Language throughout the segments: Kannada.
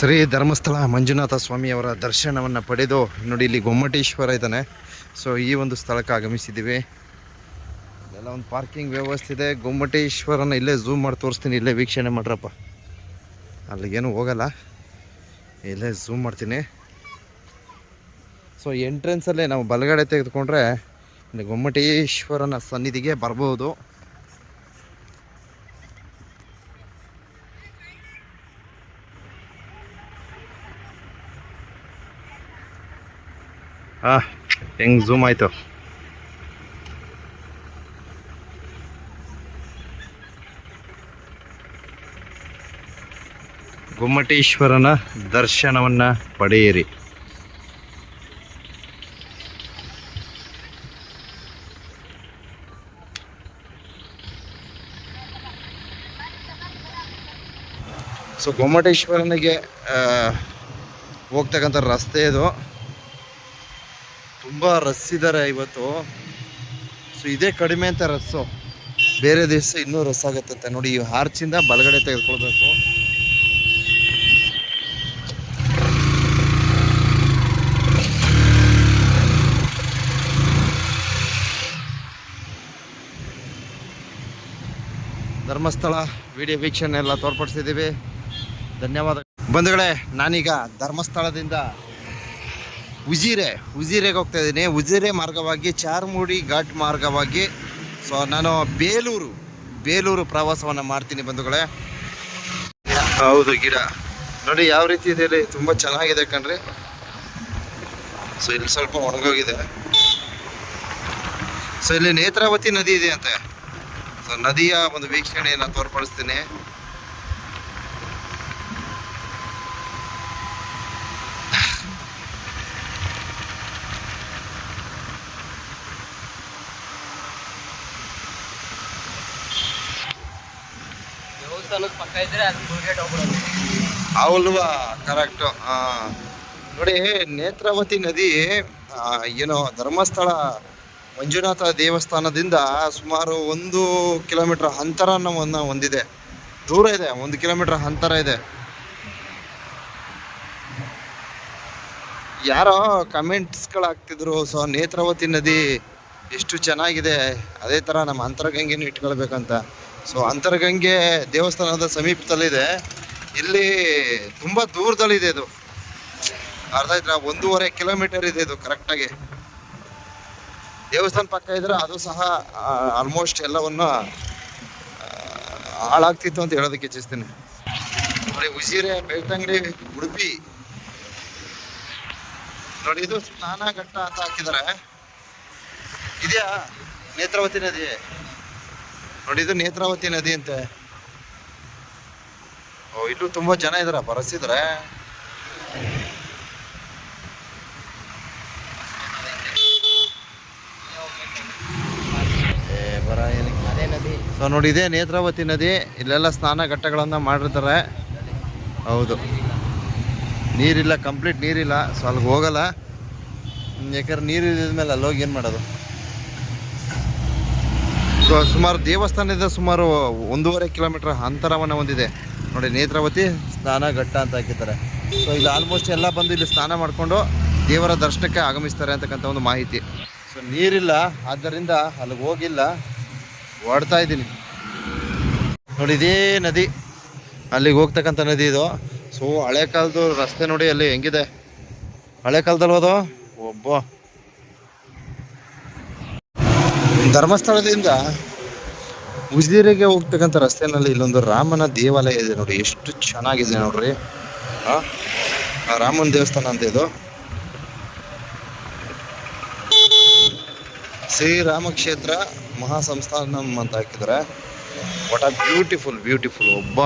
ಶ್ರೀ ಧರ್ಮಸ್ಥಳ ಮಂಜುನಾಥ ಸ್ವಾಮಿಯವರ ದರ್ಶನವನ್ನು ಪಡೆದು ನೋಡಿ ಇಲ್ಲಿ ಗೊಮ್ಮಟೇಶ್ವರ ಇದ್ದಾನೆ. ಸೊ ಈ ಒಂದು ಸ್ಥಳಕ್ಕೆ ಆಗಮಿಸಿದ್ದೀವಿ. ಎಲ್ಲ ಒಂದು ಪಾರ್ಕಿಂಗ್ ವ್ಯವಸ್ಥೆ ಇದೆ. ಗೊಮ್ಮಟೇಶ್ವರನ ಇಲ್ಲೇ ಝೂಮ್ ಮಾಡಿ ತೋರಿಸ್ತೀನಿ, ಇಲ್ಲೇ ವೀಕ್ಷಣೆ ಮಾಡ್ರಪ್ಪ. ಅಲ್ಲಿಗೇನು ಹೋಗಲ್ಲ, ಇಲ್ಲೇ ಝೂಮ್ ಮಾಡ್ತೀನಿ. ಸೊ ಎಂಟ್ರೆನ್ಸಲ್ಲೇ ನಾವು ಬಲಗಡೆ ತೆಗೆದುಕೊಂಡ್ರೆ ಇಲ್ಲಿ ಗೊಮ್ಮಟೇಶ್ವರನ ಸನ್ನಿಧಿಗೆ ಬರ್ಬೋದು. ಹೆಂಗೆ ಝೂಮ್ ಆಯಿತು. ಗೊಮ್ಮಟೇಶ್ವರನ ದರ್ಶನವನ್ನು ಪಡೆಯಿರಿ. ಸೊ ಗೊಮ್ಮಟೇಶ್ವರನಿಗೆ ಹೋಗ್ತಕ್ಕಂಥ ರಸ್ತೆ ಇದು. ತುಂಬ ರಸ್ ಇದ್ದಾರೆ ಇವತ್ತು. ಸೊ ಇದೇ ಕಡಿಮೆ ಅಂತ ರಸ್ಸು, ಬೇರೆ ದಿವಸ ಇನ್ನೂ ರಸ್ ಆಗುತ್ತಂತೆ. ನೋಡಿ ಈ ಆರ್ಚಿಂದ ಬಲಗಡೆ ತೆಗೆದುಕೊಳ್ಬೇಕು. ಧರ್ಮಸ್ಥಳ ವಿಡಿಯೋ ವೀಕ್ಷಣೆ ಎಲ್ಲ ತೋರ್ಪಡಿಸಿದ್ದೀವಿ. ಧನ್ಯವಾದ ಬಂಧುಗಳೇ. ನಾನೀಗ ಧರ್ಮಸ್ಥಳದಿಂದ ಉಜಿರೆಗೆ ಹೋಗ್ತಾ ಇದ್ದೀನಿ. ಉಜಿರೆ ಮಾರ್ಗವಾಗಿ ಚಾರ್ಮುಡಿ ಘಾಟ್ ಮಾರ್ಗವಾಗಿ. ಸೊ ನಾನು ಬೇಲೂರು ಪ್ರವಾಸವನ್ನು ಮಾಡ್ತೀನಿ ಬಂಧುಗಳೇ. ಹೌದು, ಗಿಡ ನೋಡಿ ಯಾವ ರೀತಿ ಇದೆ ಇಲ್ಲಿ, ತುಂಬ ಚೆನ್ನಾಗಿದೆ ಕಣ್ರಿ. ಸೊ ಇಲ್ಲಿ ಸ್ವಲ್ಪ ಒಣಗೋಗಿದೆ. ಸೊ ಇಲ್ಲಿ ನೇತ್ರಾವತಿ ನದಿ ಇದೆ ಅಂತೆ. ಸೊ ನದಿಯ ಒಂದು ವೀಕ್ಷಣೆಯನ್ನು ತೋರ್ಪಡಿಸ್ತೀನಿ. ಅವಲ್ವಾ, ಕರೆಕ್ಟು. ನೋಡಿ ನೇತ್ರಾವತಿ ನದಿ ಏನೋ ಧರ್ಮಸ್ಥಳ ಮಂಜುನಾಥ ದೇವಸ್ಥಾನದಿಂದ ಸುಮಾರು 1 ಕಿಲೋಮೀಟರ್ ಅಂತರವನ್ನು ಹೊಂದಿದೆ. ದೂರ ಇದೆ, 1 ಕಿಲೋಮೀಟರ್ ಅಂತರ ಇದೆ. ಯಾರೋ ಕಮೆಂಟ್ಸ್ಗಳು ಹಾಕ್ತಿದ್ರು. ಸೊ ನೇತ್ರಾವತಿ ನದಿ ಎಷ್ಟು ಚೆನ್ನಾಗಿದೆ, ಅದೇ ಥರ ನಮ್ಮ ಅಂತರಗಂಗೆನೂ ಇಟ್ಕೊಳ್ಬೇಕಂತ. ಸೊ ಅಂತರಗಂಗೆ ದೇವಸ್ಥಾನದ ಸಮೀಪದಲ್ಲಿದೆ. ಇಲ್ಲಿ ತುಂಬ ದೂರದಲ್ಲಿದೆ ಇದು. ಅರ್ಧ ಇದ್ರೆ 1.5 ಕಿಲೋಮೀಟರ್ ಇದೆ ಇದು ಕರೆಕ್ಟಾಗಿ. ದೇವಸ್ಥಾನ ಪಕ್ಕ ಇದ್ರೆ ಅದು ಸಹ ಆಲ್ಮೋಸ್ಟ್ ಎಲ್ಲವನ್ನು ಹಾಳಾಗ್ತಿತ್ತು ಅಂತ ಹೇಳೋದಕ್ಕೆ ಇಚ್ಛಿಸ್ತೀನಿ. ನೋಡಿ ಉಜಿರೆ, ಬೆಳ್ತಂಗಡಿ, ಉಡುಪಿ ನೋಡಿ, ಇದು ಸ್ನಾನಘಟ್ಟ ಅಂತ ಹಾಕಿದ್ದಾರೆ. ಇದೆಯಾ ನೇತ್ರಾವತಿ ನದಿ? ನೋಡಿ ಇದು ನೇತ್ರಾವತಿ ನದಿ ಅಂತೆ. ಓ, ಇಲ್ಲೂ ತುಂಬ ಜನ ಇದಾರೆ, ಬರಸಿದ್ರೆ. ಸೊ ನೋಡಿ ಇದೇ ನೇತ್ರಾವತಿ ನದಿ. ಇಲ್ಲೆಲ್ಲ ಸ್ನಾನ ಘಟ್ಟಗಳನ್ನು ಮಾಡಿರ್ತಾರೆ. ಹೌದು, ನೀರಿಲ್ಲ, ಕಂಪ್ಲೀಟ್ ನೀರಿಲ್ಲ. ಸೊ ಅಲ್ಲಿಗೆ ಹೋಗಲ್ಲ, ಯಾಕಂದ್ರೆ ನೀರು ಇದ್ಮೇಲೆ ಅಲ್ಲಿ ಹೋಗಿ ಏನು ಮಾಡೋದು. ಸೊ ಸುಮಾರು ದೇವಸ್ಥಾನದಿಂದ ಸುಮಾರು 1.5 ಕಿಲೋಮೀಟರ್ ಅಂತರವನ್ನು ಹೊಂದಿದೆ. ನೋಡಿ ನೇತ್ರಾವತಿ ಸ್ನಾನ ಘಟ್ಟ ಅಂತ ಹಾಕಿದ್ದಾರೆ. ಸೊ ಇಲ್ಲಿ ಆಲ್ಮೋಸ್ಟ್ ಎಲ್ಲ ಬಂದು ಇಲ್ಲಿ ಸ್ನಾನ ಮಾಡಿಕೊಂಡು ದೇವರ ದರ್ಶನಕ್ಕೆ ಆಗಮಿಸ್ತಾರೆ ಅಂತಕ್ಕಂಥ ಒಂದು ಮಾಹಿತಿ. ಸೊ ನೀರಿಲ್ಲ, ಆದ್ದರಿಂದ ಅಲ್ಲಿಗೆ ಹೋಗಿಲ್ಲ, ಓಡ್ತಾ ಇದ್ದೀನಿ. ನೋಡಿ ಇದೇ ನದಿ, ಅಲ್ಲಿಗೆ ಹೋಗ್ತಕ್ಕಂಥ ನದಿ ಇದು. ಸೊ ಹಳೆ ಕಾಲದ ರಸ್ತೆ ನೋಡಿ ಅಲ್ಲಿ ಹೆಂಗಿದೆ, ಹಳೆ ಕಾಲದಲ್ಲಿ ಹೋದೋ. ಒಬ್ಬ ಧರ್ಮಸ್ಥಳದಿಂದ ಉಜಿರೆಗೆ ಹೋಗ್ತಕ್ಕಂಥ ರಸ್ತೆಯಲ್ಲಿ ಇಲ್ಲೊಂದು ರಾಮನ ದೇವಾಲಯ ಇದೆ. ನೋಡಿ ಎಷ್ಟು ಚೆನ್ನಾಗಿದೆ ನೋಡ್ರಿ. ರಾಮನ ದೇವಸ್ಥಾನ ಅಂತ ಇದು. ಶ್ರೀರಾಮ ಕ್ಷೇತ್ರ ಮಹಾಸಂಸ್ಥಾನಂ ಅಂತ ಹಾಕಿದ್ದಾರೆ. What are beautiful. ಒಬ್ಬ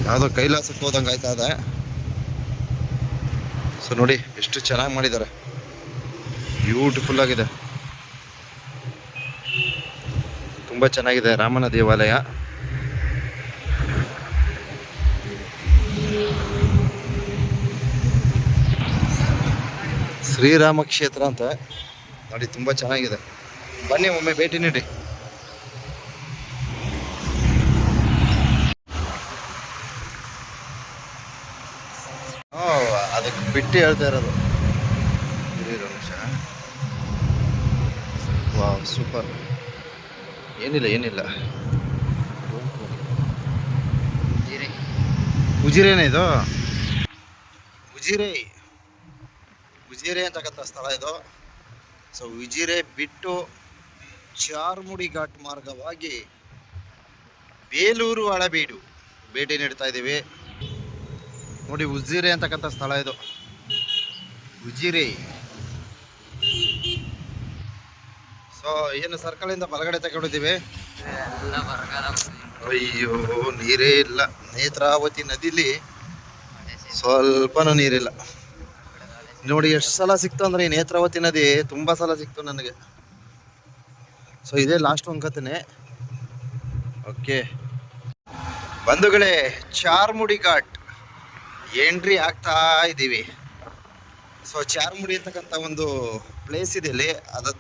ಯಾವುದೋ ಕೈಲಾಸಕ್ಕೆ ಹೋದಂಗೆ ಆಯ್ತಾ ಇದೆ. ಸೊ ನೋಡಿ ಎಷ್ಟು ಚೆನ್ನಾಗಿ ಮಾಡಿದ್ದಾರೆ, ಬ್ಯೂಟಿಫುಲ್ ಆಗಿದೆ, ತುಂಬ ಚೆನ್ನಾಗಿದೆ ರಾಮನ ದೇವಾಲಯ. ಶ್ರೀರಾಮ ಕ್ಷೇತ್ರ ಅಂತ ನೋಡಿ, ತುಂಬ ಚೆನ್ನಾಗಿದೆ. ಬನ್ನಿ ಒಮ್ಮೆ ಭೇಟಿ ನೀಡಿ. ಅದಕ್ಕೆ ಬಿಟ್ಟು ಹೇಳ್ತಾ ಇರೋದು. Wow super. ಏನಿಲ್ಲ ಉಜಿರೇನ ಇದು? ಉಜಿರೆ ಅಂತಕ್ಕಂಥ ಸ್ಥಳ ಇದು. ಸೊ ಉಜಿರೆ ಬಿಟ್ಟು ಚಾರ್ಮುಡಿ ಘಾಟ್ ಮಾರ್ಗವಾಗಿ ಬೇಲೂರು ಹಳೇಬೀಡು ಭೇಟಿ ನೀಡ್ತಾ ಇದ್ದೀವಿ. ನೋಡಿ ಉಜಿರೆ ಅಂತಕ್ಕಂಥ ಸ್ಥಳ ಇದು, ಉಜಿರೆ. ಸೊ ಏನು ಸರ್ಕಲಿಂದ ಬಲಗಡೆ ತಗೊಂಡಿದ್ದೀವಿ. ಅಯ್ಯೋ ನೀರೇ ಇಲ್ಲ. ನೇತ್ರಾವತಿ ನದಿಲಿ ಸ್ವಲ್ಪನೂ ನೀರಿಲ್ಲ. ನೋಡಿ ಎಷ್ಟು ಸಲ ಸಿಕ್ತು ಅಂದರೆ ಈ ನೇತ್ರಾವತಿ ನದಿ ತುಂಬ ಸಲ ಸಿಕ್ತು ನನಗೆ. ಸೊ ಇದೇ ಲಾಸ್ಟ್ ಅನ್ಕೋತೀನಿ. ಓಕೆ ಬಂಧುಗಳೇ, ಚಾರ್ಮುಡಿ ಘಾಟ್ ಎಂಟ್ರಿ ಆಗ್ತಾ ಇದ್ದೀವಿ. ಸೊ ಚಾರ್ಮುಡಿ ಅಂತಕ್ಕಂಥ ಒಂದು ಪ್ಲೇಸ್ ಇದೆ ಇಲ್ಲಿ.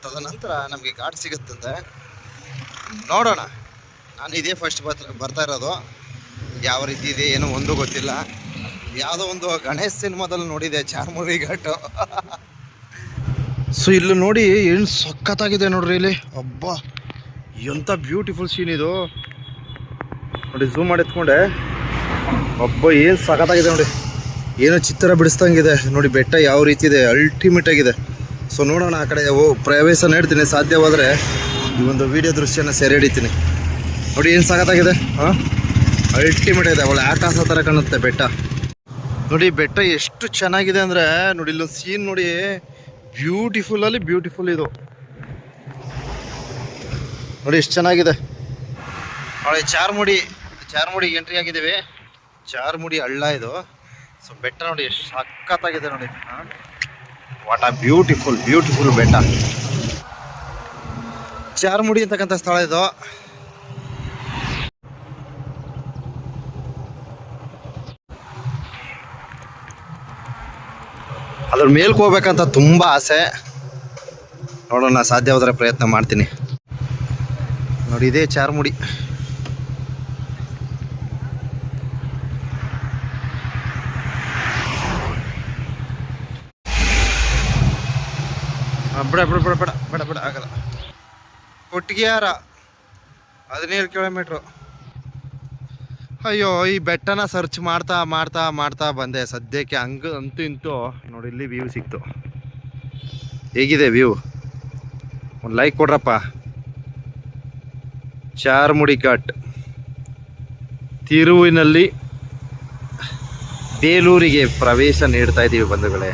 ತದನಂತರ ನಮಗೆ ಘಾಟ್ ಸಿಗುತ್ತಂತೆ. ನೋಡೋಣ. ನಾನು ಇದೇ ಫಸ್ಟ್ ಬರ್ತಾ ಇರೋದು. ಯಾವ ರೀತಿ ಇದೆ ಏನೋ ಒಂದು ಗೊತ್ತಿಲ್ಲ. ಯಾವುದೋ ಒಂದು ಗಣೇಶ್ ಸಿನಿಮಾದಲ್ಲಿ ನೋಡಿದೆ ಚಾರ್ಮುಡಿ ಘಾಟು. ಸೊ ಇಲ್ಲಿ ನೋಡಿ ಏನು ಸಖತ್ತಾಗಿದೆ ನೋಡ್ರಿ ಇಲ್ಲಿ. ಅಬ್ಬಾ ಎಂಥ ಬ್ಯೂಟಿಫುಲ್ ಸೀನ್ ಇದು ನೋಡಿ. ಝೂಮ್ ಮಾಡಿ ಎತ್ಕೊಂಡೆ. ಅಬ್ಬ ಏನು ಸಖತ್ತಾಗಿದೆ ನೋಡಿ. ಏನೋ ಚಿತ್ರ ಬಿಡಿಸ್ದಂಗಿದೆ ನೋಡಿ. ಬೆಟ್ಟ ಯಾವ ರೀತಿ ಇದೆ, ಅಲ್ಟಿಮೇಟ್ ಆಗಿದೆ. ಸೊ ನೋಡೋಣ ಆ ಕಡೆ ಪ್ರವೇಶ ನೀಡ್ತೀನಿ. ಸಾಧ್ಯವಾದರೆ ಈ ಒಂದು ವಿಡಿಯೋ ದೃಶ್ಯನ ಸೆರೆ ಹಿಡಿತೀನಿ. ನೋಡಿ ಏನು ಸಖತ್ತಾಗಿದೆ. ಹಾಂ ಅಲ್ಟಿಮೇಟ್ ಇದೆ. ಒಳ್ಳೆ ಆಕಾಶ ಥರ ಕಾಣುತ್ತೆ ಬೆಟ್ಟ. ನೋಡಿ ಬೆಟ್ಟ ಎಷ್ಟು ಚೆನ್ನಾಗಿದೆ ಅಂದರೆ ನೋಡಿ. ಇಲ್ಲೊಂದು ಸೀನ್ ನೋಡಿ, ಬ್ಯೂಟಿಫುಲ್ಲಲ್ಲಿ ಬ್ಯೂಟಿಫುಲ್ ಇದು ನೋಡಿ. ಎಷ್ಟು ಚೆನ್ನಾಗಿದೆ ನೋಡಿ. ಚಾರ್ಮುಡಿ ಎಂಟ್ರಿ ಆಗಿದ್ದೀವಿ. ಚಾರ್ಮುಡಿ ಹಳ್ಳ ಇದು. ಸೊ ಬೆಟ್ಟ ನೋಡಿ ಎಷ್ಟು ಸಖತ್ತಾಗಿದೆ ನೋಡಿ. ವಾಟ್ ಆ ಬ್ಯೂಟಿಫುಲ್ ಬೆಟ್ಟ. ಚಾರ್ಮುಡಿ ಅಂತಕ್ಕಂಥ ಸ್ಥಳ ಇದು. ಅದ್ರ ಮೇಲ್ಗೆ ಹೋಗ್ಬೇಕಂತ ತುಂಬ ಆಸೆ. ನೋಡೋಣ, ಸಾಧ್ಯವಾದರೆ ಪ್ರಯತ್ನ ಮಾಡ್ತೀನಿ. ನೋಡಿ ಇದೇ ಚಾರ್ಮುಡಿ. ಬೇಡ ಆಗಲ್ಲ. ಕೊಟ್ಟಿಗೆಹಾರ 17 ಕಿಲೋಮೀಟ್ರು. ಅಯ್ಯೋ ಈ ಬೆಟ್ಟನ ಸರ್ಚ್ ಮಾಡ್ತಾ ಬಂದೆ. ಸದ್ಯಕ್ಕೆ ಅಂತೂ ಇಂತೂ ನೋಡಿ ಇಲ್ಲಿ ವ್ಯೂ ಸಿಕ್ತು. ಹೇಗಿದೆ ವ್ಯೂ? ಒಂದು ಲೈಕ್ ಕೊಡ್ರಪ್ಪ. ಚಾರ್ಮುಡಿ ಘಾಟ್ ತಿರುವಿನಲ್ಲಿ ಬೇಲೂರಿಗೆ ಪ್ರವೇಶ ನೀಡ್ತಾ ಇದ್ದೀವಿ ಬಂಧುಗಳೇ.